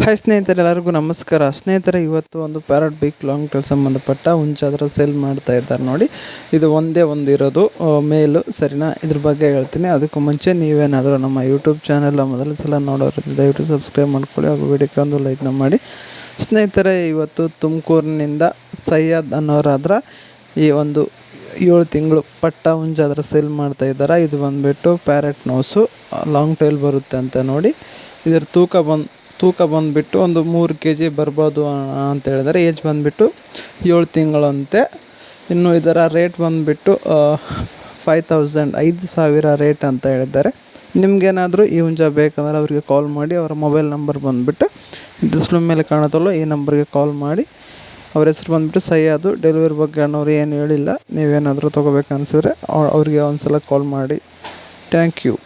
Hi ಸ್ನೇಹಿತರೆ, ಎಲ್ಲರಿಗೂ ನಮಸ್ಕಾರ. ಸ್ನೇಹಿತರೆ, ಇವತ್ತು ಒಂದು ಪ್ಯಾರಟ್ ಬಿಗ್ ಲಾಂಗ್ ಟೈಲ್ ಸಂಬಂಧಪಟ್ಟ ಹುಂಚ ಅದರ ಸೇಲ್ ಮಾಡ್ತಾ ಇದ್ದಾರೆ ನೋಡಿ. ಇದು ಒಂದೇ ಒಂದು ಇರೋದು ಮೇಲು, ಸರಿನಾ? ಇದ್ರ ಬಗ್ಗೆ ಹೇಳ್ತೀನಿ. ಅದಕ್ಕೂ ಮುಂಚೆ ನೀವೇನಾದರೂ ನಮ್ಮ ಯೂಟ್ಯೂಬ್ ಚಾನೆಲ್ ಮೊದಲ ಸಲ ನೋಡೋರು ದಯವಿಟ್ಟು ಸಬ್ಸ್ಕ್ರೈಬ್ ಮಾಡ್ಕೊಳ್ಳಿ ಹಾಗೂ ವಿಡಿಯೋಕ್ಕೆ ಒಂದು ಲೈಕ್ನ ಮಾಡಿ. ಸ್ನೇಹಿತರೆ, ಇವತ್ತು ತುಮಕೂರಿನಿಂದ ಸೈಯದ್ ಅನ್ನೋರಾದ್ರೆ ಈ ಒಂದು 7 ತಿಂಗಳು ಪಟ್ಟ ಹುಂಚ ಅದರ ಸೇಲ್ ಮಾಡ್ತಾ ಇದ್ದಾರೆ. ಇದು ಬಂದುಬಿಟ್ಟು ಪ್ಯಾರಟ್ ನೋಸು ಲಾಂಗ್ ಟೈಲ್ ಬರುತ್ತೆ ಅಂತ ನೋಡಿ. ಇದರ ತೂಕ ಬಂದುಬಿಟ್ಟು ಒಂದು 3 kg ಬರ್ಬೋದು ಅಂತ ಹೇಳಿದರೆ. ಏಜ್ ಬಂದುಬಿಟ್ಟು 7 ತಿಂಗಳಂತೆ. ಇನ್ನು ಇದರ ರೇಟ್ ಬಂದುಬಿಟ್ಟು 5,000 ರೇಟ್ ಅಂತ ಹೇಳಿದ್ದಾರೆ. ನಿಮಗೇನಾದರೂ ಈ ಹುಂಚ ಬೇಕಂದ್ರೆ ಅವರಿಗೆ ಕಾಲ್ ಮಾಡಿ. ಅವರ ಮೊಬೈಲ್ ನಂಬರ್ ಬಂದುಬಿಟ್ಟು ಡಿಸ್ಪ್ಲೇ ಮೇಲೆ ಕಾಣುತ್ತಲ್ಲೋ ಈ ನಂಬರ್ಗೆ ಕಾಲ್ ಮಾಡಿ. ಅವ್ರ ಹೆಸರು ಬಂದುಬಿಟ್ಟು ಸೈಯದ್. ಡೆಲಿವರಿ ಬಗ್ಗೆ ಅನ್ನೋರು ಏನು ಹೇಳಿಲ್ಲ. ನೀವೇನಾದರೂ ತೊಗೋಬೇಕನ್ಸಿದ್ರೆ ಅವ್ರಿಗೆ ಒಂದು ಸಲ ಕಾಲ್ ಮಾಡಿ. Thank you.